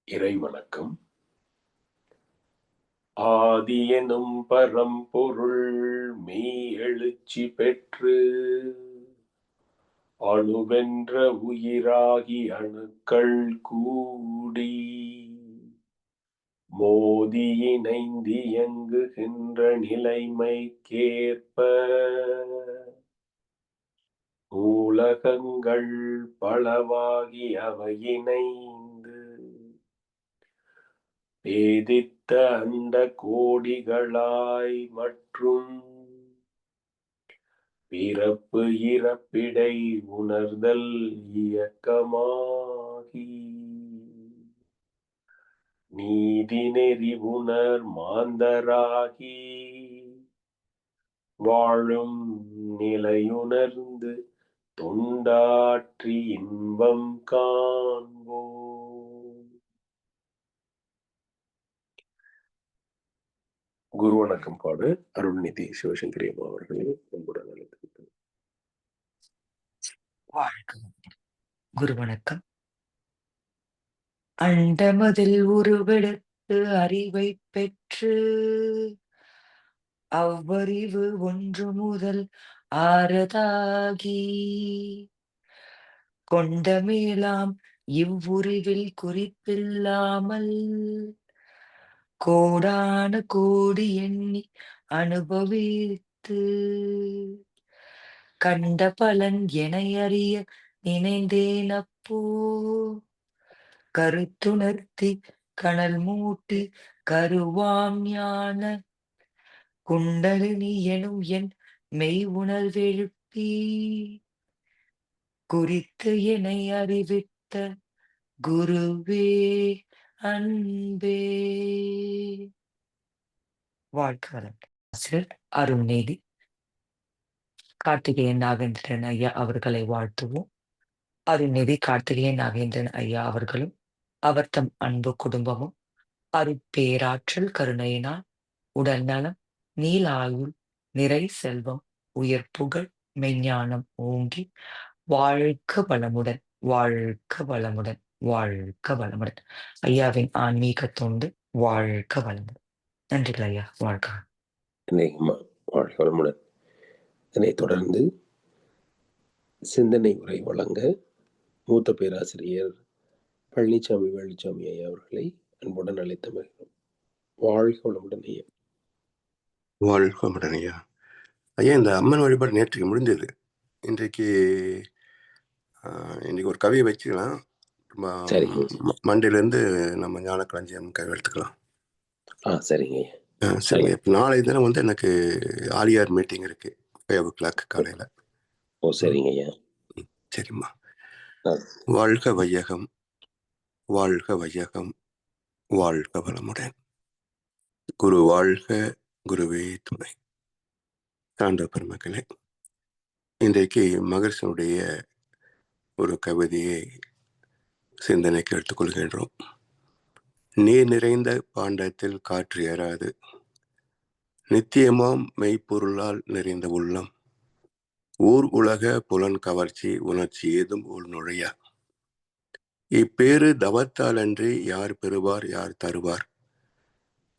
இறை வணக்கம். ஆதி எனும் பரம்பொருள் மெய் எழுச்சி பெற்று அணுவென்ற உயிராகி அணுக்கள் கூடி மோதி இணைந்து இயங்குகின்ற நிலைமைக்கேற்ப மூலகங்கள் பலவாகி அவை இணைந்து பேதித்த அந்த கோடிகளாய் மற்றும் பிறப்பு இறப்பிடை உணர்தல் இயக்கமாகி நீதி நெறி உணர் மாந்தராகி வாழும் நிலையுணர்ந்து தொண்டாற்றி இன்பம் காண்போம். குரு வணக்கம் பாடு அருள்நிதி சிவசங்கரி அம்மா அவர்களே உங்களுடன் அழைத்து. குரு வணக்கம். அண்டமதில் உருவெடுத்து அறிவை பெற்று அவ்வறிவு ஒன்று முதல் ஆறதாகி கொண்ட மேலாம் இவ்வுருவில் குறிப்பில்லாமல் கோடான கோடி எண்ணி அனுபவித்து கண்ட பலன் என அறிய நினைந்தேன் அப்போ கருத்துணர்த்தி கனல் மூட்டி கருவாம் ஞான குண்டலினி எனும் என் மெய் உணர்வெழுப்பி குறித்து என்னை அறிவித்த குருவே அன்பே. வாழ்க்கை அருள்நீதி கார்த்திகேயன் நாகேந்திரன் ஐயா அவர்களை வாழ்த்துவோம். அருள்நிதி கார்த்திகேயன் நாகேந்திரன் ஐயா அவர்களும் அவர் தம் அன்பு குடும்பமும் அருட்பேராற்றல் கருணையினால் உடல் நலம், நீலாயுள், நிறை செல்வம், உயர் புகழ், மெஞ்ஞானம் ஓங்கி வாழ்க வளமுடன், வாழ்க வளமுடன், வாழ்க வளமுடன். ஐயாவின் ஆன்மீக தொண்டு வாழ்க வளமுடன். நன்றிகள் ஐயா. வாழ்க வாழ்க வளமுடன். இதனைத் தொடர்ந்து சிந்தனை உரை வழங்க மூத்த பேராசிரியர் பழனிசாமி வேலுச்சாமி ஐயா அவர்களை அன்புடன் அழைத்தமைகிறோம். வாழ்க வளமுடன் ஐயா. வாழ்க வளமுடன் ஐயா. ஐயா, இந்த அம்மன் வழிபாடு நேற்றுக்கு முடிந்தது. இன்றைக்கு ஒரு கவியை வச்சுக்கலாம். மண்டிலிருந்து நம்ம ஞான களஞ்சியம் கவி எடுத்துக்கலாம். சரிங்க. சரிங்க. இப்போ நாளை தினம் எனக்கு ஆலியார் மீட்டிங் இருக்கு 5:00 காலையில். சரிங்க ஐயா. சரிம்மா. வாழ்க வையகம், வாழ்க வையகம், வாழ்க வளமுடன். குரு வாழ்க, குருவே துணை. சான்ற பெருமக்களே, இன்றைக்கு மகர்ஷனுடைய ஒரு கவிதையை சிந்தனைக்கு எடுத்துக்கொள்கின்றோம். நீர் நிறைந்த பாண்டத்தில் காற்று ஏறாது, நித்தியமாம் மெய்ப்பொருளால் நிறைந்த உள்ளம், ஊர் உலக புலன் கவர்ச்சி உணர்ச்சி ஏதும் உள் நுழைய, இப்பேறு தவத்தாலன்றி யார் பெறுவார் யார் தருவார்,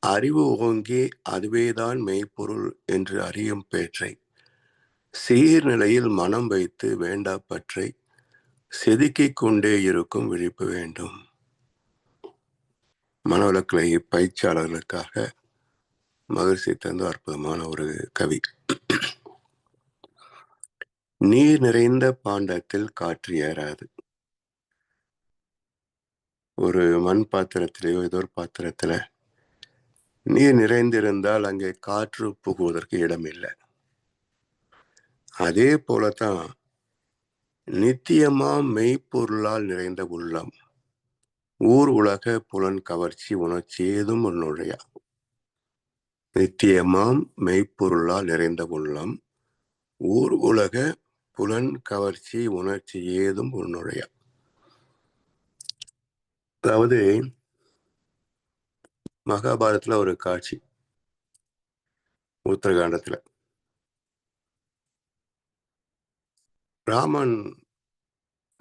அறிவு ஓங்கி அதுவேதான் மெய்ப்பொருள் என்று அறியும் பேற்றை, சீர்நிலையில் மனம் வைத்து வேண்டா பற்றை செதுக்கிக் கொண்டே இருக்கும் விழிப்பு வேண்டும். மனவளக்கலை பயிற்சியாளர்களுக்காக மகிழ்ச்சி தந்த அற்புதமான ஒரு கவி. நீர் நிறைந்த பாண்டத்தில் காற்று ஏறாது. ஒரு மண் பாத்திரத்திலேயோ ஏதோ ஒரு பாத்திரத்துல நீர் நிறைந்திருந்தால் அங்கே காற்று புகுவதற்கு இடம் இல்லை. அதே போலத்தான் நித்தியமா மெய்ப்பொருளால் நிறைந்த உள்ளம், ஊர் உலக புலன் கவர்ச்சி உணர்ச்சி ஏதும் ஒரு நுழையா. நித்தியமாம் மெய்ப்பொருளால் நிறைந்த உள்ளம், ஊர் உலக புலன் கவர்ச்சி உணர்ச்சி ஏதும் ஒரு நுழையா. அதாவது மகாபாரதத்துல ஒரு காட்சி, உத்தரகாண்டத்துல ராமன்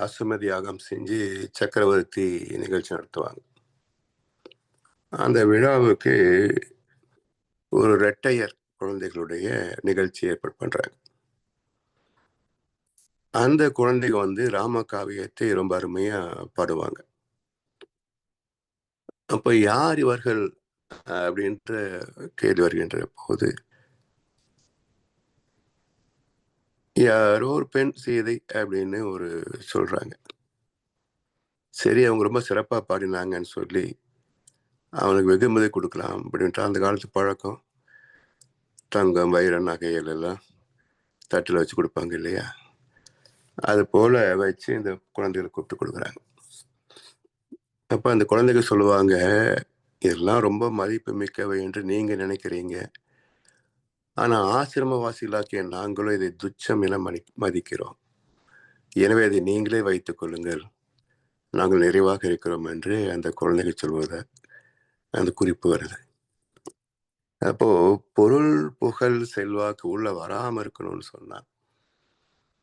அசுமதி யாகம் செஞ்சு சக்கரவர்த்தி நிகழ்ச்சி நடத்துவாங்க. அந்த விழாவுக்கு ஒரு இரட்டையர் குழந்தைகளுடைய நிகழ்ச்சி ஏற்பாடு பண்றாங்க. அந்த குழந்தைங்க வந்து ராமகாவியத்தை ரொம்ப அருமையா பாடுவாங்க. அப்ப யார் இவர்கள் அப்படின்ற கேள்வி வருகின்ற போது, யாரோ ஒரு பெண் சீதை அப்படின்னு ஒரு சொல்றாங்க. சரி, அவங்க ரொம்ப சிறப்பா பாடினாங்கன்னு சொல்லி அவனுக்கு வெகுமதி கொடுக்கலாம் அப்படின்ட்டு அந்த காலத்து பழக்கம். தங்கம், வைர நகைகள் எல்லாம் தட்டில் வச்சு கொடுப்பாங்க இல்லையா? அது போல வச்சு இந்த குழந்தைகளை கூப்பிட்டு கொடுக்குறாங்க. அப்ப அந்த குழந்தைகள் சொல்லுவாங்க, இதெல்லாம் ரொம்ப மதிப்பு மிக்கவை என்று நீங்க நினைக்கிறீங்க. ஆனா ஆசிரமவாசிகளாக்கிய நாங்களும் இதை துச்சம் என மதிக்கிறோம். எனவே அதை நீங்களே வைத்துக் கொள்ளுங்கள், நாங்கள் நிறைவாக இருக்கிறோம் என்று அந்த குழந்தைகள் சொல்வத அந்த குறிப்பு வருது. அப்போ பொருள், புகழ், செல்வாக்கு உள்ள வராம இருக்கணும்னு சொன்னா,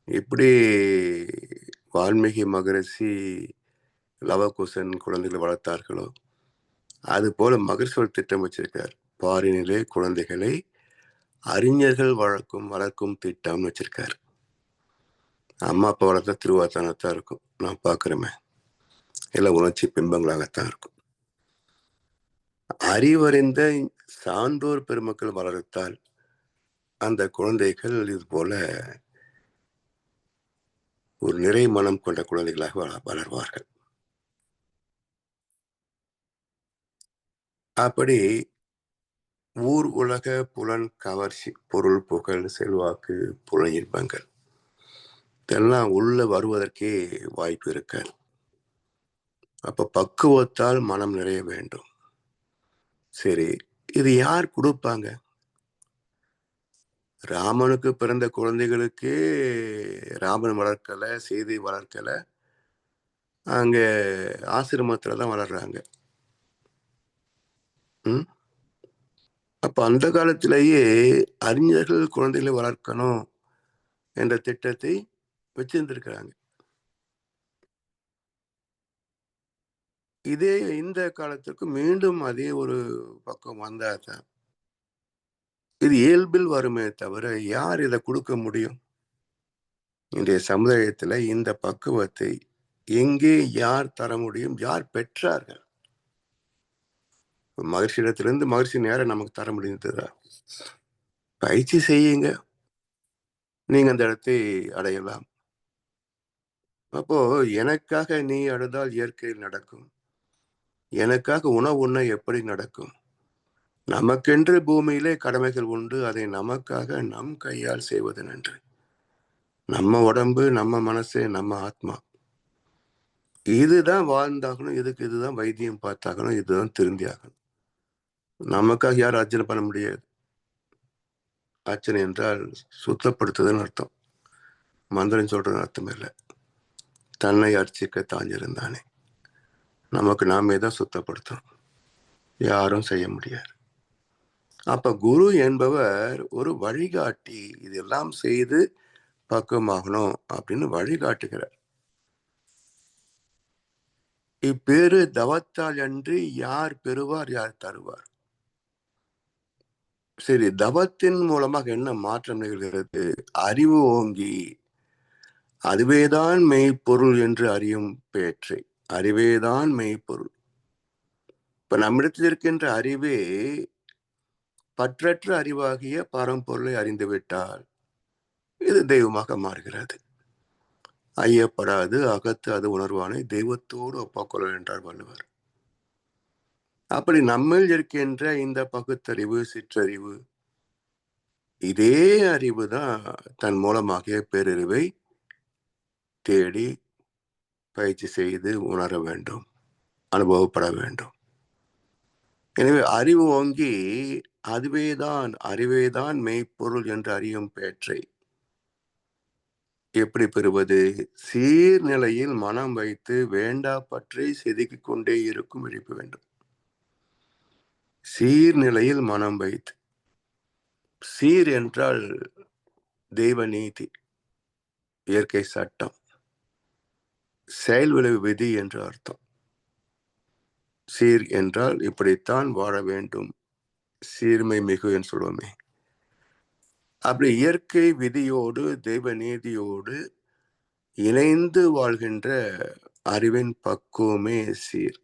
இப்படி வால்மீகி மகரிஷி லவகுசன் குழந்தைகளை வளர்த்தார்களோ, அது போல மகரிஷி ஒரு திட்டம் வச்சிருக்கார். பாரினிலே குழந்தைகளை அறிஞர்கள் வளர்க்கும் திட்டம்னு வச்சிருக்காரு. அம்மா அப்பா வளர்த்தா திருவாத்தானத்தான் இருக்கும். நான் பார்க்கிறேமே, எல்லாம் உணர்ச்சி பிம்பங்களாகத்தான் இருக்கும். அறிவறிந்த சான்றோர் பெருமக்கள் வளர்த்தால் அந்த குழந்தைகள் இது போல ஒரு நிறை மனம் கொண்ட குழந்தைகளாக வளர்வார்கள். அப்படி ஊர் உலக புலன் கவர்ச்சி, பொருள், புகழ், செல்வாக்கு, புல இன்பங்கள் இதெல்லாம் உள்ள வருவதற்கே வாய்ப்பு இருக்காது. அப்ப பக்குவத்தால் மனம் நிறைய வேண்டும். சரி, இது யார் கொடுப்பாங்க? ராமனுக்கு பிறந்த குழந்தைகளுக்கே ராமன் வளர்க்கல, சீதை வளர்க்கல, அங்க ஆசிரமத்துலதான் வளர்றாங்க. அப்ப அந்த காலத்திலேயே அறிஞர்கள் குழந்தைகளை வளர்க்கணும் என்ற திட்டத்தை வச்சிருந்திருக்கிறாங்க. இதே இந்த காலத்திற்கு மீண்டும் அதே ஒரு பக்கம் வந்தாதான் இது இயல்பில் வருமே தவிர யார் இதை கொடுக்க முடியும்? இன்றைய சமுதாயத்துல இந்த பக்குவத்தை எங்கே யார் தர முடியும்? யார் பெற்றார்கள்? மகிழ்ச்சியிடத்திலிருந்து மகிழ்ச்சி நேரம் நமக்கு தர முடிந்ததா? பயிற்சி செய்யுங்க, நீங்க அந்த இடத்தை அடையலாம். அப்போ எனக்காக நீ அழுதால் இயற்கையில் நடக்கும், எனக்காக உணவு உண்ண எப்படி நடக்கும்? நமக்கென்று பூமியிலே கடமைகள் உண்டு, அதை நமக்காக நம் கையால் செய்வது நன்று. நம்ம உடம்பு, நம்ம மனசு, நம்ம ஆத்மா, இதுதான் வாழ்ந்தாகணும், இதுதான் வைத்தியம் பார்த்தாகணும், இதுதான் திருந்தி ஆகணும். நமக்காக யாரும் அர்ச்சனை பண்ண முடியாது. அர்ச்சனை என்றால் சுத்தப்படுத்துதல் அர்த்தம், மந்திரம் சொல்றது அர்த்தம் இல்லை. தன்னை அர்ச்சிக்க தாஞ்சிருந்தானே, நமக்கு நாமே தான் சுத்தப்படுத்தணும், யாரும் செய்ய முடியாது. அப்ப குரு என்பவர் ஒரு வழிகாட்டி, இதெல்லாம் செய்து பக்குவமாகணும் அப்படின்னு வழிகாட்டுகிறார். இப்பேரு தவத்தால் அன்றி யார் பெறுவார், யார் தருவார்? சரி, தவத்தின் மூலமாக என்ன மாற்றம் நிகழ்கிறது? அறிவு ஓங்கி அதுவேதான் மெய்ப்பொருள் என்று அறியும் பேற்றை, அறிவேதான் மெய்ப்பொருள். இப்ப நம்மிடத்தில் இருக்கின்ற அறிவே பற்றற்ற அறிவாகிய பரம்பொருளை அறிந்துவிட்டால் இது தெய்வமாக மாறுகிறது. ஐயப்படாது அகத்து அது உணர்வானை தெய்வத்தோடு ஒப்பாக்கொள்ள என்றார் வள்ளுவர். அப்படி நம்மில் இருக்கின்ற இந்த பகுத்தறிவு, சிற்றறிவு, இதே அறிவு தான் தன் மூலமாக பேரறிவை தேடி பயிற்சி செய்து உணர வேண்டும், அனுபவப்பட வேண்டும். எனவே அறிவு ஓங்கி அறிவேதான் மெய்ப்பொருள் என்று அறியும் பேற்றை எப்படி பெறுவது? சீர்நிலையில் மனம் வைத்து வேண்டா பற்றி செதுக்கிக் கொண்டே இருக்கும் விழிப்பு வேண்டும். சீர்நிலையில் மனம் வைத்து, சீர் என்றால் தெய்வ நீதி, இயற்கை சட்டம். செயல் விளைவு விதி என்று அர்த்தம். சீர் என்றால் இப்படித்தான் வாழ வேண்டும், சீர்மை மிகு என்று சொல்லுவோமே. அப்படி இயற்கை விதியோடு தெய்வ நீதியோடு இணைந்து வாழ்கின்ற அறிவின் பக்குவமே சீர்.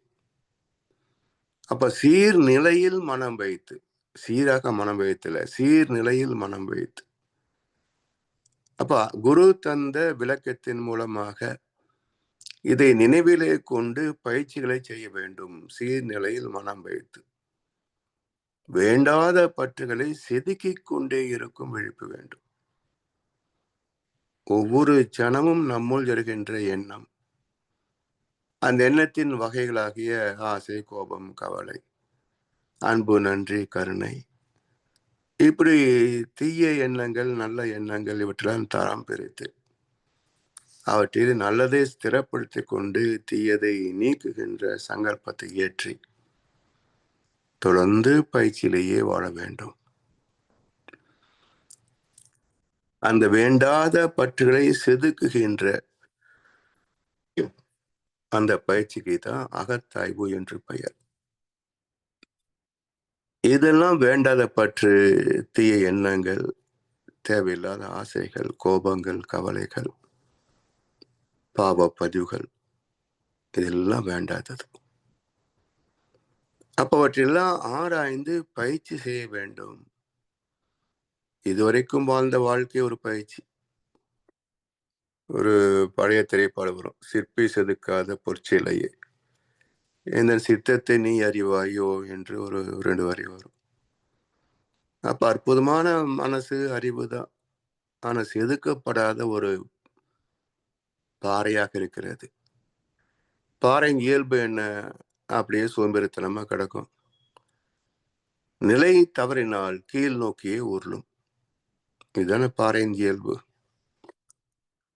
அப்ப சீர்நிலையில் மனம் வைத்து, சீராக மனம் வைத்துல, சீர்நிலையில் மனம் வைத்து. அப்ப குரு தந்த விளக்கத்தின் மூலமாக இதை நினைவிலே கொண்டு பயிற்சிகளை செய்ய வேண்டும். சீர்நிலையில் மனம் வைத்து வேண்டாத பற்றுகளை செதுக்கிக் கொண்டே இருக்கும் விழிப்பு வேண்டும். ஒவ்வொரு ஜனமும் நம்முள் எழுகின்ற எண்ணம், அந்த எண்ணத்தின் வகைகளாகிய ஆசை, கோபம், கவலை, அன்பு, நன்றி, கருணை, இப்படி தீய எண்ணங்கள் நல்ல எண்ணங்கள் இவற்றெல்லாம் தரம் பிரித்து அவற்றில் நல்லதை ஸ்திரப்படுத்தி கொண்டு தீயதை நீக்குகின்ற சங்கல்பத்தை ஏற்றி தொடர்ந்து பயிற்சியிலேயே வாழ வேண்டும். அந்த வேண்டாத பற்றுகளை செதுக்குகின்ற அந்த பயிற்சிக்கு தான் அகத்தாய்வு என்று பெயர். இதெல்லாம் வேண்டாத பற்று, தீய எண்ணங்கள், தேவையில்லாத ஆசைகள், கோபங்கள், கவலைகள், பாவ பதிவுகள், இதெல்லாம் வேண்டாதது. அப்ப அவற்றெல்லாம் ஆராய்ந்து பயிற்சி செய்ய வேண்டும். இதுவரைக்கும் வாழ்ந்த வாழ்க்கை ஒரு பயிற்சி. ஒரு பழைய திரைப்பாடு வரும், சிற்பி செதுக்காத பொற்சிலையே, இந்த சித்தத்தை நீ அறிவாயோ என்று ஒரு 2 வரி வரும். அப்ப அற்புதமான மனசு, அறிவு தான். ஆனா செதுக்கப்படாத ஒரு பாறையாக இருக்கிறது. பாறையின் இயல்பு என்ன? அப்படியே சோம்பேறித்தனமா கிடக்கும். நிலை தவறினால் கீழ் நோக்கியே உருளும். இதுதானே பாறையின் இயல்பு.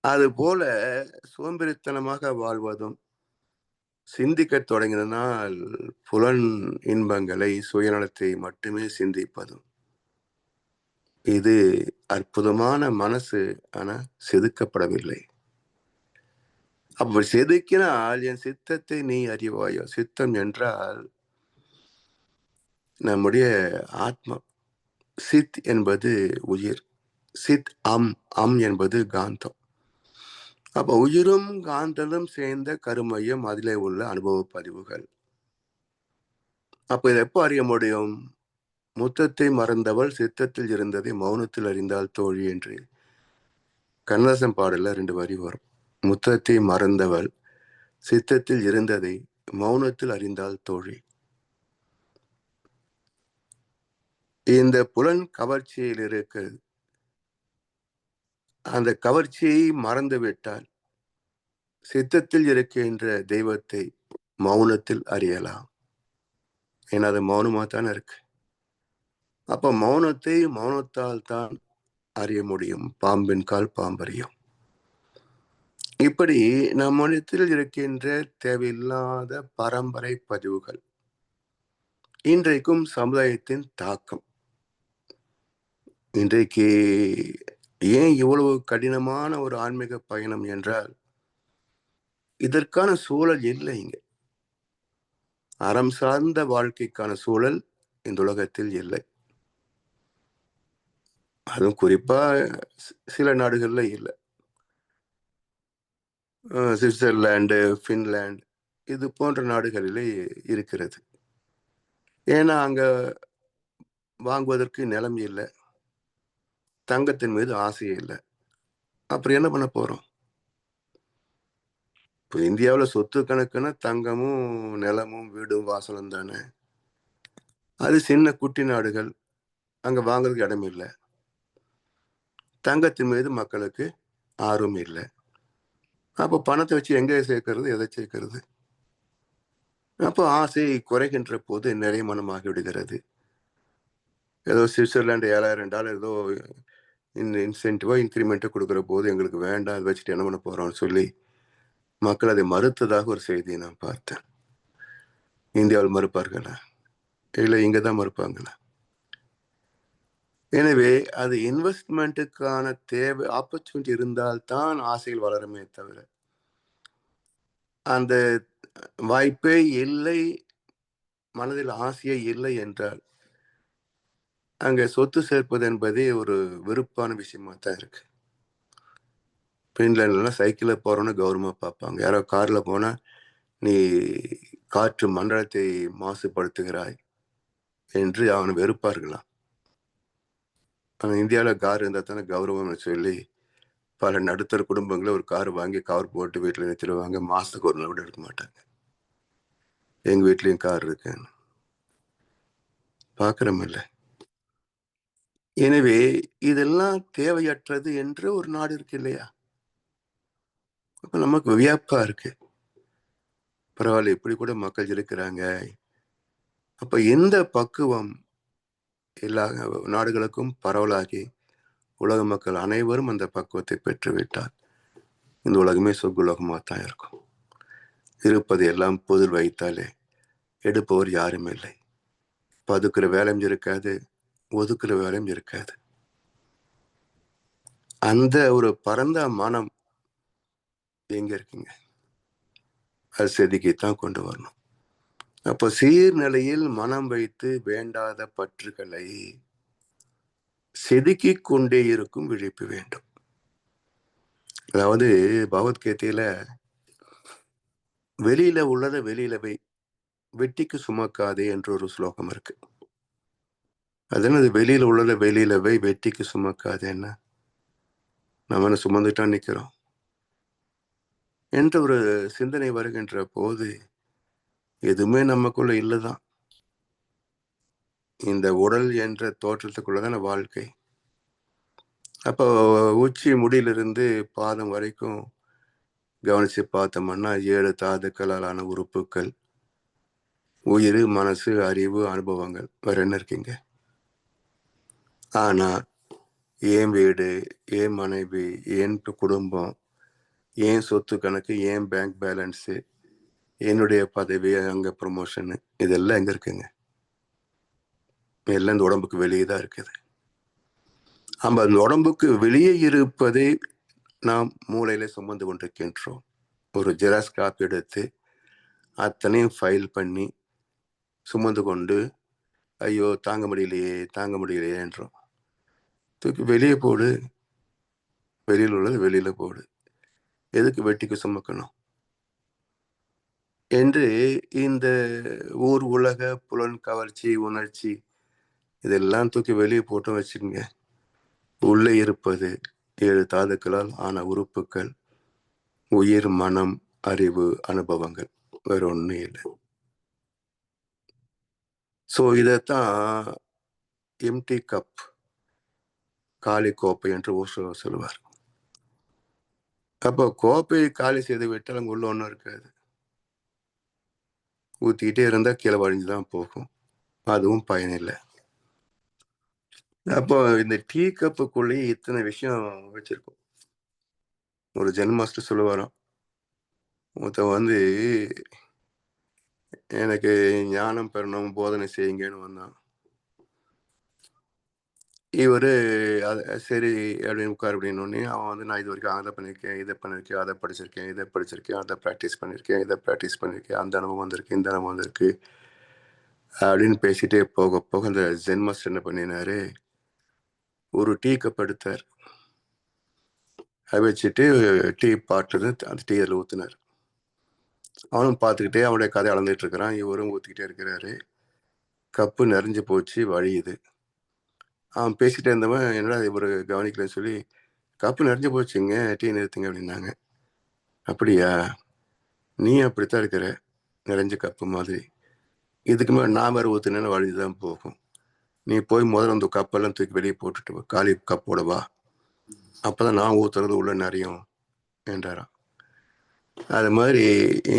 அது போல சோம்பேறித்தனமாக வாழ்வதும், சிந்திக்க தொடங்கினால் புலன் இன்பங்களை, சுயநலத்தை மட்டுமே சிந்திப்பதும், இது அற்புதமான மனசு. ஆனா செதுக்கப்படவில்லை. அப்படி செதுக்கினால் என் சித்தத்தை நீ அறிவாயோ. சித்தம் என்றால் நம்முடைய ஆத்மா. சித் என்பது உயிர், சித் அம் என்பது காந்தம். அப்ப உயிரும் காந்தலும் சேர்ந்த கருமையம், அதிலே உள்ள அனுபவ பதிவுகள். அப்ப இதை எப்போ அறிய முடியும்? முத்தத்தை மறந்தவள் சித்தத்தில் இருந்ததை மௌனத்தில் அறிந்தாள் தோழி என்று கண்ணதாசன் பாடல 2 வரி வரும். முத்தத்தை மறந்தவள் சித்தத்தில் இருந்ததை மௌனத்தில் அறிந்தாள் தோழி. இந்த புலன் கவர்ச்சியில் இருக்கிறது. அந்த கவர்ச்சியை மறந்து விட்டால் சித்தத்தில் இருக்கின்ற தெய்வத்தை மௌனத்தில் அறியலாம். ஏன்னா அது மௌனமா தானே இருக்கு. அப்ப மௌனத்தை மௌனத்தால் தான் அறிய முடியும். பாம்பின் கால் பாம்பறியும். இப்படி நம் மனத்தில் இருக்கின்ற தேவையில்லாத பரம்பரை பதிவுகள் இன்றைக்கும் சமுதாயத்தின் தாக்கம். இன்றைக்கு ஏன் இவ்வளவு கடினமான ஒரு ஆன்மீக பயணம் என்றால், இதற்கான சூழல் இல்லை. இங்க அறம் சார்ந்த வாழ்க்கைக்கான சூழல் இந்த உலகத்தில் இல்லை. அதுவும் குறிப்பா சில நாடுகள்ல இல்லை. சுவிட்சர்லாந்து, பின்லாந்து, இது போன்ற நாடுகளிலே இருக்கிறது. ஏன்னா அங்க வாங்குவதற்கு நிலம் இல்லை, தங்கத்தின் மீது ஆசை இல்லை. அப்புறம் என்ன பண்ண போறோம்? இப்போ இந்தியாவில் சொத்து கணக்குன்னா தங்கமும் நிலமும் வீடும் வாசலும் தானே. அது சின்ன குட்டி நாடுகள், அங்க வாங்குறதுக்கு இடம் இல்லை, தங்கத்தின் மீது மக்களுக்கு ஆர்வம் இல்லை. அப்போ பணத்தை வச்சு எங்க சேர்க்கறது, எதை சேர்க்கறது? அப்போ ஆசை குறைகின்ற போது நிறைய மனமாகி விடுகிறது. ஏதோ சுவிட்சர்லாந்து $7,000 ஏதோ இன்சென்டிவா இன்க்ரிமெண்ட்டை கொடுக்குற போது எங்களுக்கு வேண்டாம், அதை வச்சுட்டு என்ன பண்ண போறோம்னு சொல்லி மக்கள் அதை மறுத்ததாக ஒரு செய்தியை நான் பார்த்தேன். இந்தியாவில் மறுப்பார்களா? இல்லை இங்கே தான் மறுப்பாங்களா? எனவே அது இன்வெஸ்ட்மெண்ட்டுக்கான தேவை, ஆப்பர்ச்சுனிட்டி இருந்தால்தான் ஆசைகள் வளருமே தவிர அந்த வாய்ப்பே இல்லை, மனதில் ஆசையே இல்லை என்றால் அங்க சொத்து சேர்ப்பது என்பதே ஒரு வெறுப்பான விஷயமா தான் இருக்கு. பின்லாண்ட்லாம் சைக்கிள்ல போறோம்னு கௌரவமா பார்ப்பாங்க. யாரோ கார்ல போனா நீ காற்று மண்டலத்தை மாசுபடுத்துகிறாய் என்று அவனை வெறுப்பார்களாம். ஆனா இந்தியாவில் கார் இருந்தா தானே கௌரவம்னு சொல்லி பல நடுத்தர குடும்பங்களை ஒரு கார் வாங்கி கவர் போட்டு வீட்டில் நிறுத்திடுவாங்க. மாசத்துக்கு ஒரு நாள் கூட எடுக்க மாட்டாங்க. எங்க வீட்லயும் கார் இருக்குன்னு பார்க்கிறோமில்ல. எனவே இதெல்லாம் தேவையற்றது என்று ஒரு நாடு இருக்கு இல்லையா? அப்ப நமக்கு வியப்பா இருக்கு. பரவாயில்ல, இப்படி கூட மக்கள் இருக்கிறாங்க. அப்ப எந்த பக்குவம் எல்லா நாடுகளுக்கும் பரவலாகி உலக மக்கள் அனைவரும் அந்த பக்குவத்தை பெற்றுவிட்டால் இந்த உலகமே சொர்க்குலகமாக தான் இருக்கும். இருப்பது எல்லாம் பொதில் வைத்தாலே எடுப்பவர் யாரும் இல்லை. பதுக்குற வேலையும் இருக்காது, ஒதுக்குற வேலையும் இருக்காது. அந்த ஒரு பரந்த மனம் எங்க இருக்குங்க? அது செதுக்கித்தான் கொண்டு வரணும். அப்போ சீர்நிலையில் மனம் வைத்து வேண்டாத பற்றுகளை செதுக்கிக் கொண்டே இருக்கும் விழிப்பு வேண்டும். அதாவது பகவத்கீதையில வெளியில உள்ளதை வெளியில வை, வெட்டிக்கு சுமக்காதே என்று ஒரு ஸ்லோகம் இருக்கு. அதனால வெளியில உள்ளதை வெளியில வை, வெட்டிக்கு சுமக்காதேன்னா நம்ம சுமந்துட்டா நிக்கிறோம் என்ற ஒரு சிந்தனை வருகின்ற போது எதுவுமே நமக்குள்ள இல்லதான். இந்த உடல் என்ற தோற்றத்துக்குள்ளதான வாழ்க்கை. அப்போ உச்சி முடியிலிருந்து பாதம் வரைக்கும் கவனிச்சு பார்த்தோம்னா 7 தாதுக்களாலான உறுப்புகள், உயிர், மனசு, அறிவு, அனுபவங்கள், வேற என்ன இருக்கீங்க? ஆனா ஏன் வீடு, ஏன் மனைவி, ஏன் குடும்பம், ஏன் சொத்து கணக்கு, ஏன் பேங்க் பேலன்ஸு, என்னுடைய பதவி, அங்க ப்ரமோஷன், இதெல்லாம் எங்க இருக்குங்க? எல்லாம் இந்த உடம்புக்கு வெளியே தான் இருக்குது. நம்ம அந்த உடம்புக்கு வெளியே இருப்பதை நாம் மூளையில சுமந்து கொண்டிருக்கின்றோம். ஒரு ஜெராக்ஸ் காப்பி எடுத்து அத்தனையும் ஃபைல் பண்ணி சுமந்து கொண்டு ஐயோ தாங்க முடியலையேன்றோம். தூக்கி வெளியே போடு, வெளியில் உள்ளது வெளியில போடு, எதுக்கு வெட்டிக்கு சுமக்கணும் என்று இந்த ஊர் உலக புலன் கவர்ச்சி, உணர்ச்சி இதெல்லாம் தூக்கி வெளியே போட்டோம் வச்சுக்கோங்க. உள்ளே இருப்பது 7 தாதுக்களால் ஆன உறுப்புகள், உயிர், மனம், அறிவு, அனுபவங்கள், வேற ஒன்றும் இல்லை. ஸோ இதைத்தான் எம்டி கப், காலி கோப்பை என்று ஓஷோ சொல்லுவார். அப்போ கோப்பையை காலி செய்து விட்டால் அங்கே உள்ள ஒன்றும் இருக்காது. ஊற்றிக்கிட்டே இருந்தால் கீழே வழிஞ்சுதான் போகும், அதுவும் பயனில்லை. அப்போ இந்த டீ கப்புக்குள்ளேயே இத்தனை விஷயம் வச்சிருக்கோம். ஒரு ஜென் மாஸ்டர் சொல்லுவாராம், ஒருத்தன் எனக்கு ஞானம் பெறணும், போதனை செய்யுங்கன்னு வந்தான். இவர் சரி அப்படின்னு உட்கார் அப்படின்னு அவன் நான் இது வரைக்கும் அதை பண்ணியிருக்கேன், இதை பண்ணியிருக்கேன், அதை படிச்சிருக்கேன், அதை ப்ராக்டிஸ் பண்ணியிருக்கேன், அந்த அனுபவம் வந்திருக்கு, இந்த அனுபவம் வந்திருக்கு அப்படின்னு பேசிட்டே போக போக அந்த ஜென் மாஸ்டர் என்ன பண்ணினாரு, ஒரு டீ கப் எடுத்தார். அதை வச்சுட்டு டீ பாட்டில் அந்த டீ அதில் ஊற்றினார். அவனும் பார்த்துக்கிட்டே அவனுடைய கதை அளந்துட்டு இருக்கிறான். இவரும் ஊற்றிக்கிட்டே இருக்கிறாரு. கப்பு நிறைஞ்சு போச்சு, வழியுது. அவன் பேசிட்டே இருந்தவன் என்னடா இவர் கவனிக்கலன்னு சொல்லி, கப்பு நிறைஞ்சு போச்சுங்க, டீ நிறுத்துங்க அப்படின்னாங்க. அப்படியா, நீ அப்படித்தான் இருக்கிற, நிறைஞ்ச கப்பு மாதிரி. இதுக்கு மேலே நான் வேறு ஊற்றுனேன்னு வழிதான் போகும். நீ போய் முதல்ல அந்த கப்பெல்லாம் தூக்கி வெளியே போட்டுட்டு காலி கப்போட வா, அப்போதான் நான் ஊற்றுறது உள்ள நிறையும் என்றாராம். அது மாதிரி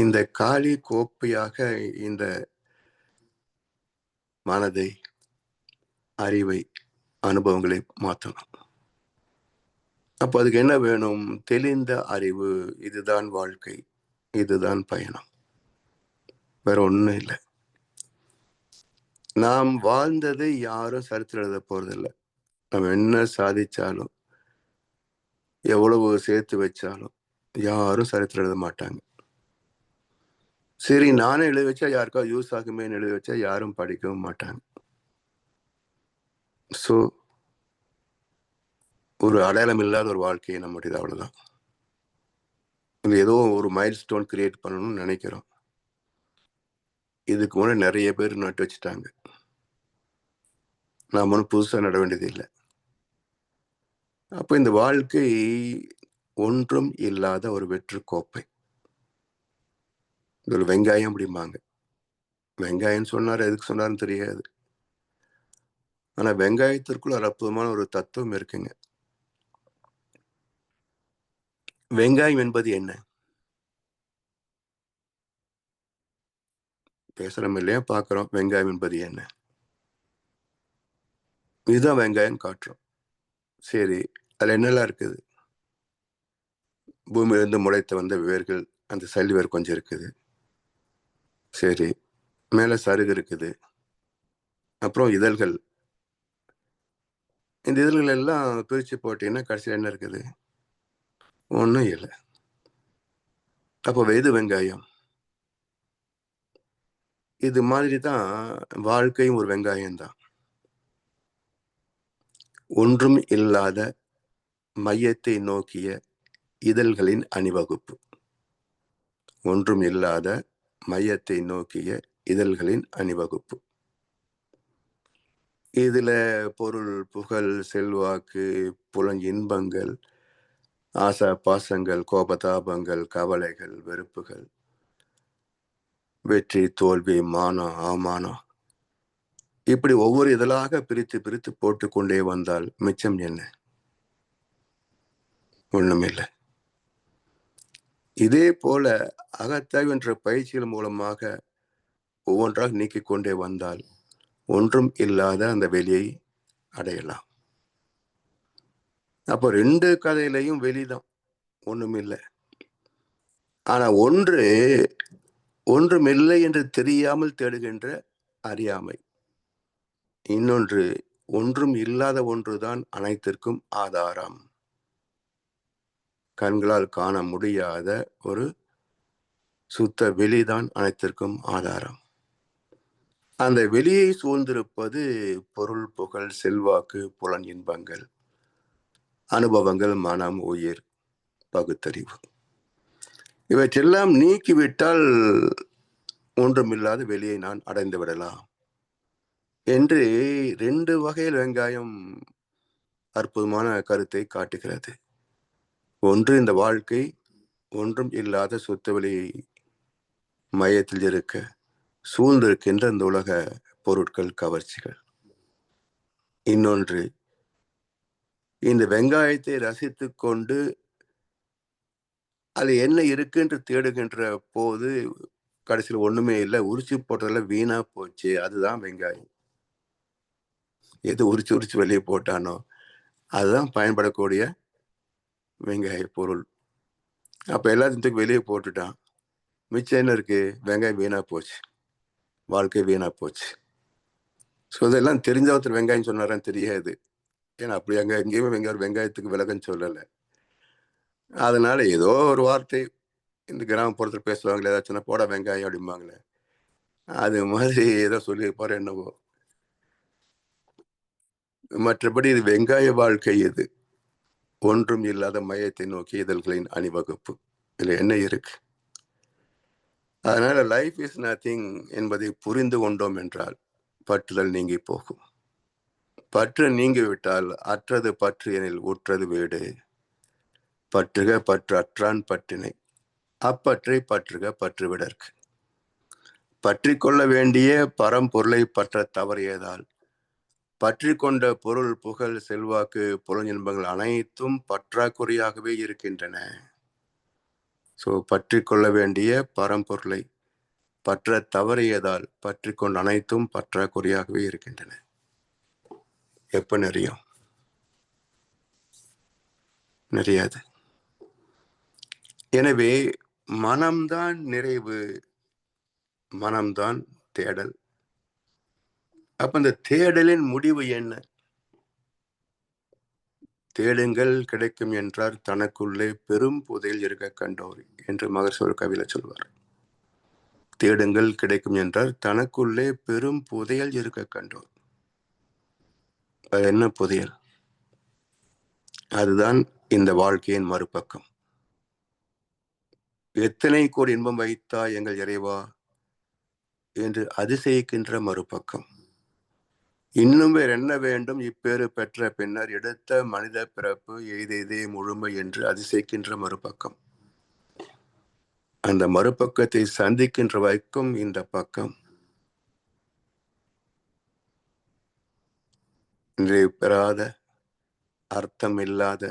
இந்த காலி கோப்பையாக இந்த மனதை, அறிவை, அனுபவங்களை மாற்றணும். அப்போ அதுக்கு என்ன வேணும்? தெளிந்த அறிவு. இதுதான் வாழ்க்கை, இதுதான் பயணம், வேற ஒன்றும் இல்லை. நாம் வாழ்ந்ததை யாரும் சரித்திரம் எழுத போறதில்லை. நம்ம என்ன சாதிச்சாலும், எவ்வளவு சேர்த்து வச்சாலும் யாரும் சரித்திரம் எழுத மாட்டாங்க. சரி, நானே எழுதி வச்சா யாருக்காவது யூஸ் ஆகுமே எழுதி வச்சா யாரும் படிக்கவும் மாட்டாங்க. ஸோ ஒரு அடையாளம் இல்லாத ஒரு வாழ்க்கையை நம்முடையது, அவ்வளவுதான். இது ஏதோ ஒரு மைல் ஸ்டோன் கிரியேட் பண்ணணும்னு நினைக்கிறோம். இதுக்கு முன்னாடி நிறைய பேர் நட்டு வச்சுட்டாங்க. நாம ஒன்றும் புதுசாக நட வேண்டியது இல்லை. அப்போ இந்த வாழ்க்கை ஒன்றும் இல்லாத ஒரு வெற்று கோப்பை. இது ஒரு வெங்காயம் அப்படிம்பாங்க. வெங்காயம் சொன்னார், எதுக்கு சொன்னார்னு தெரியாது. ஆனா வெங்காயத்திற்குள்ள ஒரு அற்புதமான ஒரு தத்துவம் இருக்குங்க. வெங்காயம் என்பது என்ன? பேசுறோம் இல்லையா, பார்க்குறோம். வெங்காயம் என்பது என்ன? இதுதான் வெங்காயம் காட்டுறோம். சரி, அதில் என்னெல்லாம் இருக்குது? பூமியிலிருந்து முளைத்து வந்த வேர்கள், அந்த சல்லி வேர் கொஞ்சம் இருக்குது. சரி, மேலே சருகு இருக்குது. அப்புறம் இதழ்கள். இந்த இதழ்கள் எல்லாம் பிரித்து போட்டீங்கன்னா கடைசியில் என்ன இருக்குது? ஒன்றும் இல்லை. அப்போ எது வெங்காயம்? இது மாதிரி தான் வாழ்க்கையும் ஒரு வெங்காயம் தான். ஒன்றும் இல்லாத மையத்தை நோக்கிய இதழ்களின் அணிவகுப்பு. ஒன்றும் இல்லாத மையத்தை நோக்கிய இதழ்களின் அணிவகுப்பு. இதுல பொருள், புகழ், செல்வாக்கு, புலன் இன்பங்கள், ஆசா பாசங்கள், கோபதாபங்கள், கவலைகள், வெறுப்புகள், வெற்றி, தோல்வி, மானம், அவமானம், இப்படி ஒவ்வொரு இதழாக பிரித்து பிரித்து போட்டுக்கொண்டே வந்தால் மிச்சம் என்ன? ஒண்ணுமில்லை. இதே போல அகத்தாய்வு என்ற பயிற்சிகள் மூலமாக ஒவ்வொன்றாக நீக்கிக் கொண்டே வந்தால் ஒன்றும் இல்லாத அந்த வெளியை அடையலாம். அப்போ 2 கதையிலையும் வெளிதான், ஒண்ணும் இல்லை. ஆனா ஒன்றுமில்லை என்று தெரியாமல் தேடுகின்ற அறியாமை. இன்னொன்று, ஒன்றும் இல்லாத ஒன்றுதான் அனைத்திற்கும் ஆதாரம். கண்களால் காண முடியாத ஒரு சுத்த வெளிதான் அனைத்திற்கும் ஆதாரம். அந்த வெளியை சூழ்ந்திருப்பது பொருள், புகழ், செல்வாக்கு, புலன் இன்பங்கள், அனுபவங்கள், மனம், உயிர், பகுத்தறிவு. இவற்றெல்லாம் நீக்கிவிட்டால் ஒன்றுமில்லாத வெளியை நான் அடைந்து விடலாம் என்று 2 வகையில் வெங்காயம் அற்புதமான கருத்தை காட்டுகிறது. ஒன்று, இந்த வாழ்க்கை ஒன்றும் இல்லாத சுத்தவெளி மையத்தில் இருக்க சூழ்ந்திருக்கின்ற இந்த உலக பொருட்கள், கவர்ச்சிகள். இன்னொன்று, இந்த வெங்காயத்தை ரசித்துக் கொண்டு அது என்ன இருக்குன்னு தேடுகின்ற போது கடைசியில் ஒண்ணுமே இல்லை, உரிச்சு போட்டதெல்லாம் வீணா போச்சு, அதுதான் வெங்காயம். எது உரிச்சு உரிச்சு வெளியே போட்டானோ அதுதான் பயன்படக்கூடிய வெங்காய பொருள். அப்ப எல்லாத்தையும் வெளியே போட்டுட்டான், மிச்சம் என்ன இருக்கு? வெங்காயம் வீணா போச்சு, வாழ்க்கை வீணா போச்சு. ஸோ இதெல்லாம் தெரிஞ்ச ஒருத்தர் வெங்காயம் சொன்னாரான்னு தெரியாது. ஏன்னா அப்படி அங்க எங்கேயுமே வெங்காயத்துக்கு விலகன்னு சொல்லலை. அதனால ஏதோ ஒரு வார்த்தை இந்த கிராமப்புறத்தில் பேசுவாங்களே, ஏதாச்சும் போட வெங்காயம் அப்படிம்பாங்களே, அது மாதிரி ஏதோ சொல்லியிருப்பாரு என்னவோ. மற்றபடி இது வெங்காய வாழ்க்கை. இது ஒன்றும் இல்லாத மையத்தை நோக்கி இதழ்களின் அணிவகுப்பு. இதுல என்ன இருக்கு? அதனால லைஃப் இஸ் நத்திங் என்பதை புரிந்து கொண்டோம் என்றால் பற்றுதல் நீங்கி போகும். பற்று நீங்கிவிட்டால் அற்றது பற்று எனில் உற்றது வீடு. பற்றுக பற்று அற்றான் பற்றினை, அப்பற்றை பற்றுக பற்றுவிடற்கு. பற்றி கொள்ள வேண்டிய பரம்பொருளை பற்ற தவறியதால் பற்றி கொண்ட பொருள், புகழ், செல்வாக்கு, புலன் இன்பங்கள் அனைத்தும் பற்றாக்குறையாகவே இருக்கின்றன. ஸோ பற்றி கொள்ள வேண்டிய பரம்பொருளை பற்ற தவறியதால் பற்றி கொண்ட அனைத்தும் பற்றாக்குறையாகவே இருக்கின்றன. எப்ப நிறையும்? நிறையாது. எனவே மனம்தான் நிறைவு, மனம்தான் தேடல். அப்ப இந்த தேடலின் முடிவு என்ன? தேடுங்கள் கிடைக்கும் என்றார் தனக்குள்ளே பெரும் புதையில் இருக்க கண்டோர் என்று மகர்ஷி ஒரு கவியில சொல்வார். தேடுங்கள் கிடைக்கும் என்றார். தனக்குள்ளே பெரும் புதையல் இருக்க கண்டோர். அது என்ன புதையல்? அதுதான் இந்த வாழ்க்கையின் மறுபக்கம். எத்தனை கோடி இன்பம் வைத்தாய் எங்கள் இறைவா என்று அதிசயிக்கின்ற மறுபக்கம். இன்னும் வேற என்ன வேண்டும் இப்பேறு பெற்ற பின்னர் எடுத்த மனித பிறப்பு எய்தெய்தே முழுமை என்று அதிசயிக்கின்ற மறுபக்கம். அந்த மறுபக்கத்தை சந்திக்கின்ற வரைக்கும் இந்த பக்கம் நிறைவு பெறாத அர்த்தம் இல்லாத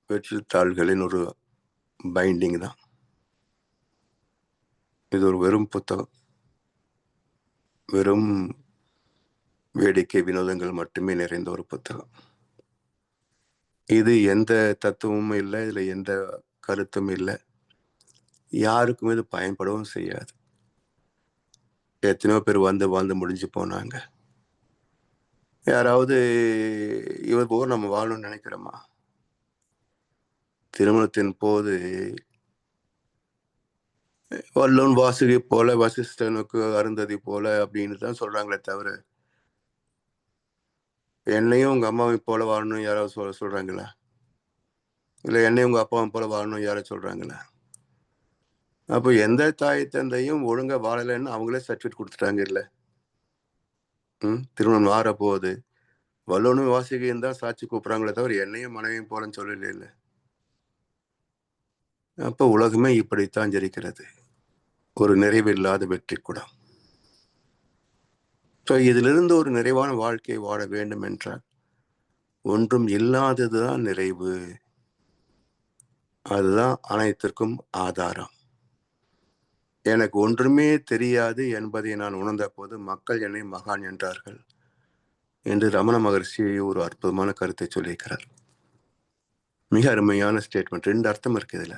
வெற்றித்தாள்களின் ஒரு பைண்டிங் தான். இது ஒரு வெறும் புத்தகம், வெறும் வேடிக்கை வினோதங்கள் மட்டுமே நிறைந்த ஒரு புத்தகம். இது எந்த தத்துவமும் இல்லை, இதுல எந்த கருத்தும் இல்லை, யாருக்கும் இது பயன்படவும் செய்யாது. எத்தனையோ பேர் வந்து வாழ்ந்து முடிஞ்சு போனாங்க. யாராவது இவர் போர் நம்ம வாழணும்னு நினைக்கிறோமா? திருமணத்தின் போது வல்லோன் வாசுகி போல, வசிஷ்டனுக்கு அருந்ததி போல அப்படின்னு தான் சொல்றாங்களே தவிர, என்னையும் உங்க அம்மாவை போல வாழணும் யாராவது சொல்றாங்களா? இல்ல என்னையும் உங்க அப்பாவும் போல வாழணும் யாராவது சொல்றாங்களா? அப்போ எந்த தாய் தந்தையும் ஒழுங்கா வாழலைன்னு அவங்களே சர்டிஃபிகேட் கொடுத்துட்டாங்க. இல்ல திருமணம் மாற போகுது, வல்லோனும் வாசிகையும் தான் சாட்சி கூப்பிடுறாங்களே தவிர என்னையும் மனைவியும் போலன்னு சொல்லல. இல்லை. அப்ப உலகமே இப்படித்தான் இருக்கிறது, ஒரு நிறைவில்லாத வெற்றி கூடம். இதிலிருந்து ஒரு நிறைவான வாழ்க்கை வாழ வேண்டும் என்றால் ஒன்றும் இல்லாததுதான் நிறைவு. அதுதான் அனைத்திற்கும் ஆதாரம். எனக்கு ஒன்றுமே தெரியாது என்பதை நான் உணர்ந்த போது மக்கள் என்னை மகான் என்றார்கள் என்று ரமண மகர்ஷி ஒரு அற்புதமான கருத்தை சொல்லியிருக்கிறார். மிக அருமையான ஸ்டேட்மெண்ட். 2 அர்த்தம் இருக்கு இதுல.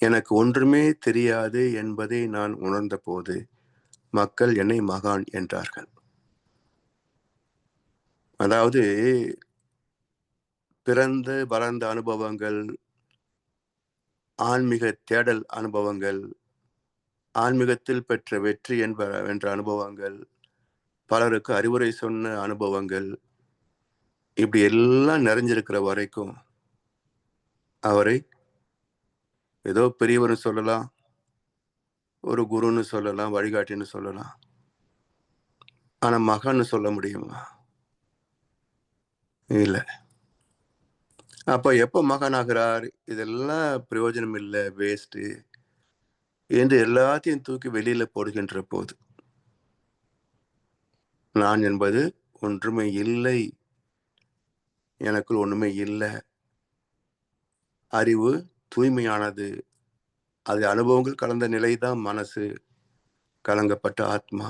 எனக்கு ஒன்றுமே தெரியாது என்பதை நான் உணர்ந்த போது மக்கள் என்னை மகான் என்றார்கள். அதாவது பிறந்து வளர்ந்த அனுபவங்கள், ஆன்மீக தேடல் அனுபவங்கள், ஆன்மீகத்தில் பெற்ற வெற்றி என்ற அனுபவங்கள், பலருக்கு அறிவுரை சொன்ன அனுபவங்கள், இப்படி எல்லாம் நிறைஞ்சிருக்கிற வரைக்கும் அவரை ஏதோ பெரியவர்னு சொல்லலாம், ஒரு குருன்னு சொல்லலாம், வழிகாட்டின்னு சொல்லலாம். ஆனா மகான்னு சொல்ல முடியுமா? இல்ல. அப்ப எப்ப மகான் ஆகிறார்? இதெல்லாம் பிரயோஜனம் இல்லை, வேஸ்ட் என்று எல்லாத்தையும் தூக்கி வெளியில போடுகின்ற போது, நான் என்பது ஒன்றுமே இல்லை, எனக்குள் ஒண்ணுமே இல்லை, அறிவு தூய்மையானது, அது அனுபவங்கள் கலந்த நிலைதான் மனசு, கலங்கப்பட்ட ஆத்மா.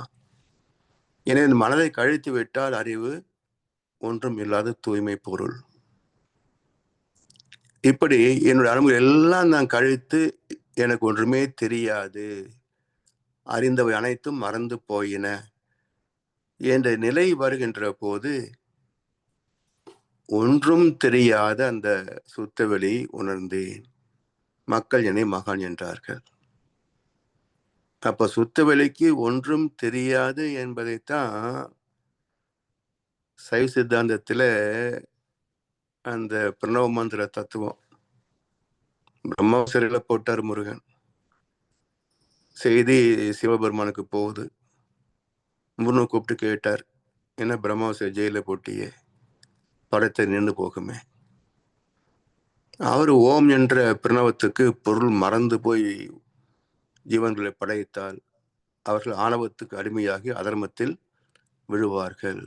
எனவே இந்த மனதை கழித்து விட்டால் அறிவு ஒன்றும் இல்லாத தூய்மை பொருள். இப்படி என்னுடைய அனுபவங்கள் எல்லாம் நான் கழித்து எனக்கு ஒன்றுமே தெரியாது, அறிந்தவை அனைத்தும் மறந்து போயின என்ற நிலை வருகின்ற போது ஒன்றும் தெரியாத அந்த சுத்தவெளி உணர்ந்தேன். மக்கள் என்னை மகான் என்றார்கள். அப்ப சுத்தவெளிக்கு ஒன்றும் தெரியாது என்பதைத்தான் சைவ சித்தாந்தத்துல அந்த பிரணவ மந்திர தத்துவம் பிரம்ம சிறையில போட்டார் முருகன். செய்தி சிவபெருமானுக்கு போகுது. முருகனை கூப்பிட்டு கேட்டார், என்ன பிரம்மாவசை ஜெயில போட்டியே, படத்தை நின்று போகுமே. அவர் ஓம் என்ற பிரணவத்துக்கு பொருள் மறந்து போய் ஜீவன்களை படைத்தால் அவர்கள் ஆணவத்துக்கு அடிமையாகி அதர்மத்தில் விழுவார்கள்,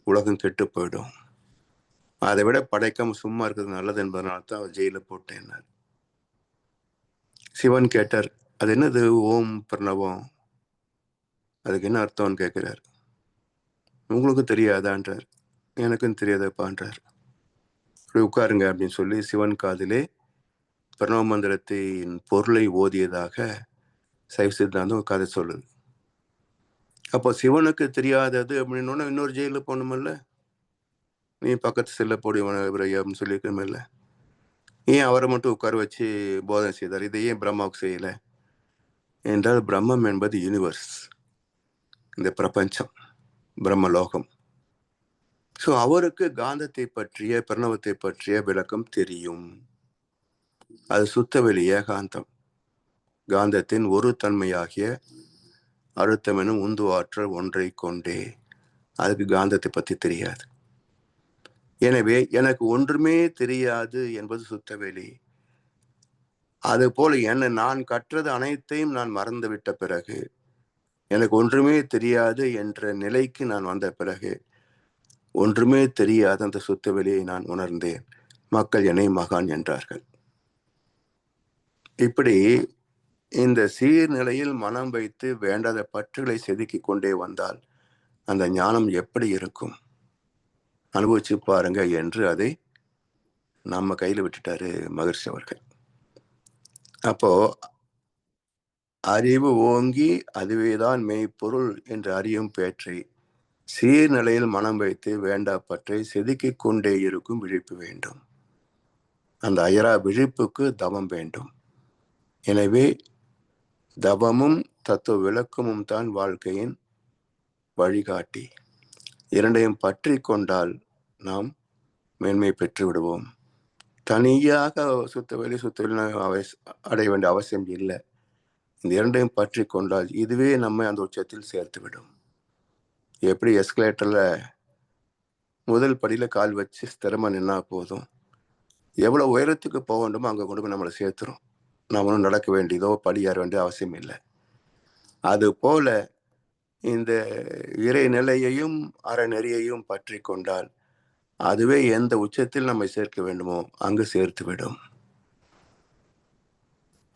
உலகம் கெட்டு போயிடும். அதை விட படைக்காம சும்மா இருக்கிறது நல்லது என்பதனால்தான் அவர் ஜெயில போட்டேன். சிவன் கேட்டார், அது என்னது ஓம் பிரணவம், அதுக்கு என்ன அர்த்தம்னு கேட்கிறார். உங்களுக்கும் தெரியாதான்றார். எனக்கும் தெரியாதப்பான்றார். உட்காருங்க அப்படின்னு சொல்லி சிவன் காதிலே பிரணவ மந்திரத்தின் பொருளை ஓதியதாக சைவ சித்தாந்தம் கதை சொல்லுது. அப்போ சிவனுக்கு தெரியாதது அப்படின்னா இன்னொரு ஜெயில போகணுமில்ல, நீ பக்கத்து செல்ல போடி அப்படின்னு சொல்லியிருக்கணுமில்ல. ஏன் அவரை மட்டும் உட்கார வச்சு போதனை செய்தார்? இதை ஏன் பிரம்மாவுக்கு செய்யலை? என்றால் பிரம்மம் என்பது யூனிவர்ஸ், இந்த பிரபஞ்சம், பிரம்மலோகம். ஸோ அவருக்கு காந்தத்தை பற்றிய, பிரணவத்தை பற்றிய விளக்கம் தெரியும். அது சுத்தவெளி ஏகாந்தம், காந்தத்தின் ஒரு தன்மையாகிய அழுத்தம் எனும் உந்து ஆற்றல் ஒன்றை கொண்டே. அதுக்கு காந்தத்தை பற்றி தெரியாது. எனவே எனக்கு ஒன்றுமே தெரியாது என்பது சுத்தவெளி. அதுபோல நான் கற்றது அனைத்தையும் நான் மறந்துவிட்ட பிறகு, எனக்கு ஒன்றுமே தெரியாது என்ற நிலைக்கு நான் வந்த பிறகு, ஒன்றுமே தெரியாத அந்த சுத்தவெளியை நான் உணர்ந்தேன். மக்கள் என்னை மகான் என்றார்கள். இப்படி இந்த சீர்நிலையில் மனம் வைத்து வேண்டாத பற்றுகளை செதுக்கி கொண்டே வந்தால் அந்த ஞானம் எப்படி இருக்கும், அனுபவிச்சு பாருங்க என்று அதை நம்ம கையில் விட்டுட்டாரு மகர்ஷி அவர்கள். அப்போ அறிவு ஓங்கி அதுவேதான் மெய்ப்பொருள் என்று அறியும் பேற்றை சீர்நிலையில் மனம் வைத்து வேண்டா பற்றை செதுக்கிக் கொண்டே இருக்கும் விழிப்பு வேண்டும். அந்த அயரா விழிப்புக்கு தவம் வேண்டும். எனவே தவமும் தத்துவ விளக்கமும் தான் வாழ்க்கையின் வழிகாட்டி. இரண்டையும் பற்றி கொண்டால் நாம் மேன்மை பெற்று விடுவோம். தனியாக சுத்தவெளி அடைய வேண்டிய அவசியம் இல்லை. இந்த இரண்டையும் பற்றி கொண்டால் இதுவே நம்மை அந்த உச்சத்தில் சேர்த்துவிடும். எப்படி எஸ்கலேட்டர்ல முதல் படியில கால் வச்சு ஸ்திரமா நின்னா போதும், எவ்வளவு உயரத்துக்கு போக வேண்டுமோ அங்க கொண்டு போய் நம்மளை சேர்த்துரும். நாம் ஒன்றும் நடக்க வேண்டியதோ படி ஏற வேண்டிய அவசியம் இல்லை. அது போல இந்த இறை நிலையையும் அறநெறியையும் பற்றி கொண்டால் அதுவே எந்த உச்சத்தில் நம்மை சேர்க்க வேண்டுமோ அங்கு சேர்த்துவிடும்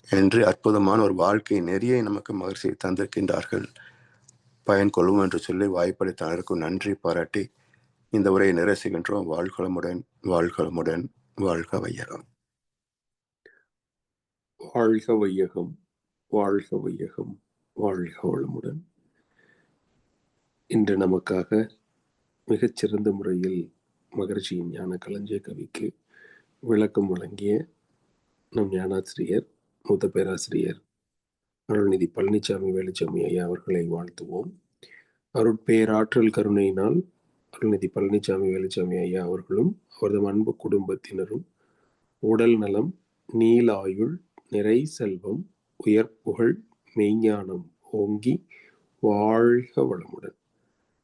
என்று அற்புதமான ஒரு வாழ்க்கை நெறியை நமக்கு மகர்ஷி தந்திருக்கின்றார்கள். பயன் கொள்வோம் என்று சொல்லி வாய்ப்பளித்த அனைவருக்கும் நன்றி பாராட்டி இந்த உரையை நிறைவு செய்கின்றோம். வாழ்களமுடன், வாழ்களமுடன், வாழ்க வையகம். வாழ்க வையகம், வாழ்க வையகம், வாழ்க வளமுடன். இன்று நமக்காக மிகச்சிறந்த முறையில் மகர்ஷியின் ஞான களஞ்சிய கவிக்கு விளக்கம் வழங்கிய நம் ஞானாசிரியர், மூத்த பேராசிரியர் அருள்நிதி பழனிசாமி வேலுச்சாமி ஐயா அவர்களை வாழ்த்துவோம். அருட்பேராற்றல் கருணையினால் அருள்நிதி பழனிசாமி வேலுச்சாமி ஐயா அவர்களும் அவரது அன்பு குடும்பத்தினரும் உடல் நலம், நீலாயுள், நிறை செல்வம், உயர் புகழ், மெய்ஞானம் ஓங்கி வாழ்க வளமுடன்.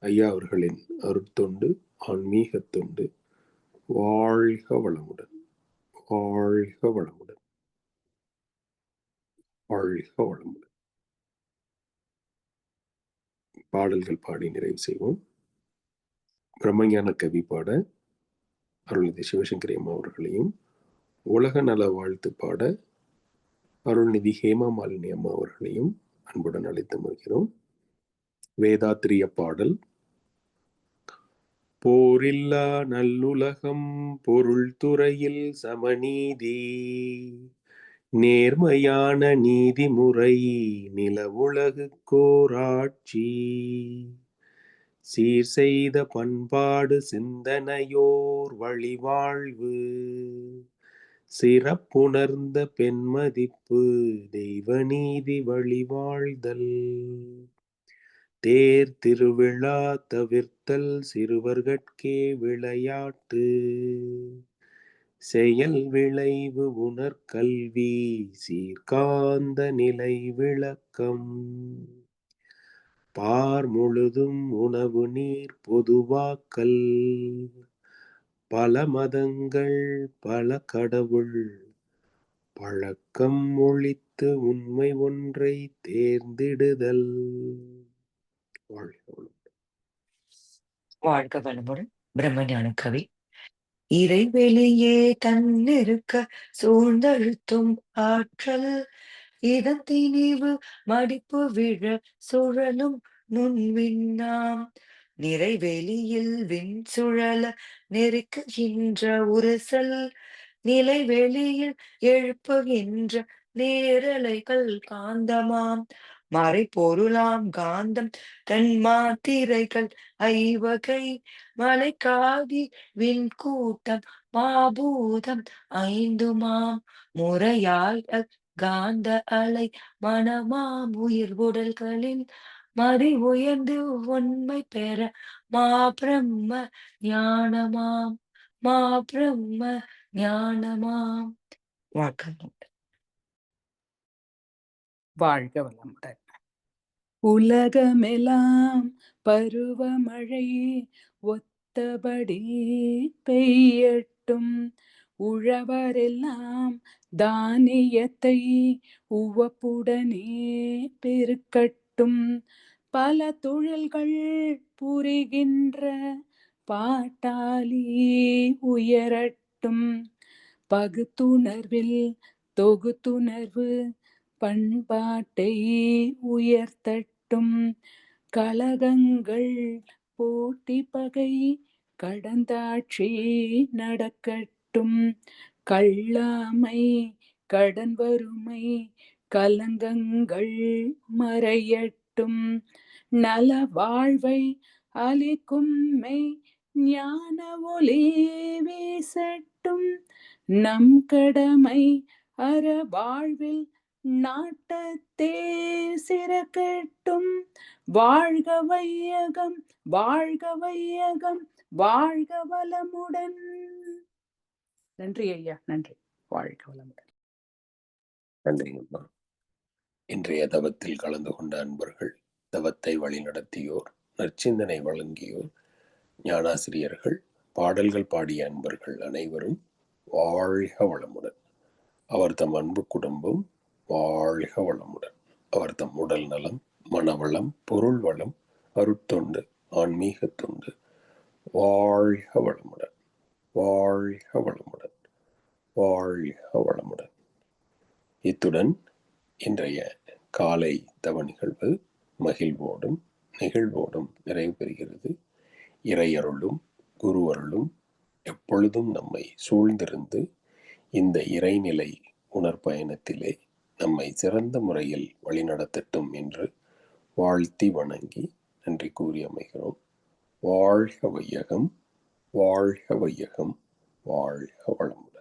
ஐயா அவர்களின் அருட்தொண்டு, ஆன்மீக தொண்டு வாழ்க வளமுடன், வாழ்க வளமுடன், வாழ்க வளமுடன். பாடல்கள் பாடி நிறைவு செய்வோம். பிரம்மஞான கவி பாட அருள்நிதி சிவசங்கரி அம்மா அவர்களையும், உலக நல வாழ்த்து பாட அருள்நிதி ஹேமா மாலினி அம்மா அவர்களையும் அன்புடன் அழைத்து வருகிறோம். வேதாத்திரிய பாடல். போரில்லா நல்லுலகம், பொருள் துறையில் சமநீதி, நேர்மையான நீதிமுறை, நில உலகுக்கோராட்சி, சீர் செய்த பண்பாடு சிந்தனையோர் வழிவாழ்வு, சிறப்புணர்ந்த பெண்மதிப்பு, தெய்வ நீதி வழிவாழ்தல், தேர் திருவிழா தவிர்த்தல், சிறுவர்கட்கே விளையாட்டு, செயல் விளைவு உணர்கல்வி, சீர்காந்த நிலை விளக்கம், பார் முழுதும் உணவு நீர் பொதுவாக்கல், பல மதங்கள் பல கடவுள், பழக்கம் ஒழித்து உண்மை ஒன்றை தேர்ந்திடுதல். வாழ்க வளமுடன். பிரம்மஞான கவி. இறைவெளியே தன்னிருக்க சூழ்ந்தழுத்தும் ஆற்றல், இதன் திணிவு மடிப்பு விழ சுழலும் நுண்விண்ணாம், நிறைவெளியில் விண் சுழல நெருக்குகின்ற உரசல், நிலைவெளியில் எழுப்புகின்ற நேரலைகள் காந்தமாம், மறைபொருளாம் காந்தம் தன் மாத்திரைகள் ஐவகை, மலைக்காதி விண்கூட்டம் மாபூதம் ஐந்துமாம், முறையாய் காந்த அலை மனமாம் உயிர் உடல்களில் மதி உயர்ந்து உண்மை பெற பிரம்ம ஞானமாம் பிரம்ம ஞானமாம். வாழ்க்கை. வாழ்க வளமுடன். உலகமெல்லாம் பருவமழை ஒத்தபடி பெய்யட்டும். உழவரெல்லாம் தானியத்தை உவப்புடனே பெருக்கட்டும். பல தொழில்கள் புரிகின்ற பாட்டாளி உயரட்டும். பகுத்துணர்வில் தொகுத்துணர்வு பண்பாட்டை உயர்த்தட்டும். கலகங்கள் போட்டி பகை கடந்தாட்சி நடக்கட்டும். கள்ளாமை கடன் வறுமை கலங்கங்கள் மறையட்டும். நல வாழ்வை அளிக்கும் மெய் ஞான ஒளி வீசட்டும். நம் கடமை அற வாழ்வில் நாட்டத்தே சிறக்கட்டும். வாழ்க வையகம் வாழ்க வையகம் வாழ்க வளமுடன். நன்றி ஐயா, நன்றி. வாழ்க வளமுடன். நன்றிங்கம்மா. இன்றைய தவத்தில் கலந்து கொண்ட அன்பர்கள், தவத்தை வழிநடத்தியோர், நற்சிந்தனை வழங்கியோர், ஞானாசிரியர்கள், பாடல்கள் பாடிய அன்பர்கள் அனைவரும் வாழ்க வளமுடன். அவர் தம் அன்பு குடும்பம் வாழ்க வளமுடன். அவர் தம் உடல் நலம், மனவளம், பொருள் வளம், அருட்தொண்டு, ஆன்மீக தொண்டு வாழ்க வளமுடன். வாழ்க வளமுடன். வாழ்க வளமுடன். இத்துடன் இன்றைய காலை தவ நிகழ்வு மகிழ்வோடும் நிகழ்வோடும் நிறைவு பெறுகிறது. இறையருளும் குரு அருளும் எப்பொழுதும் நம்மை சூழ்ந்திருந்து இந்த இறைநிலை உணர்பயணத்திலே நம்மை சிறந்த முறையில் வழிநடத்தட்டும் என்று வாழ்த்தி வணங்கி நன்றி கூறி அமைகிறோம். வாழ்க வையகம் வாழ்க வையகம் வாழ்க வளமுடன்.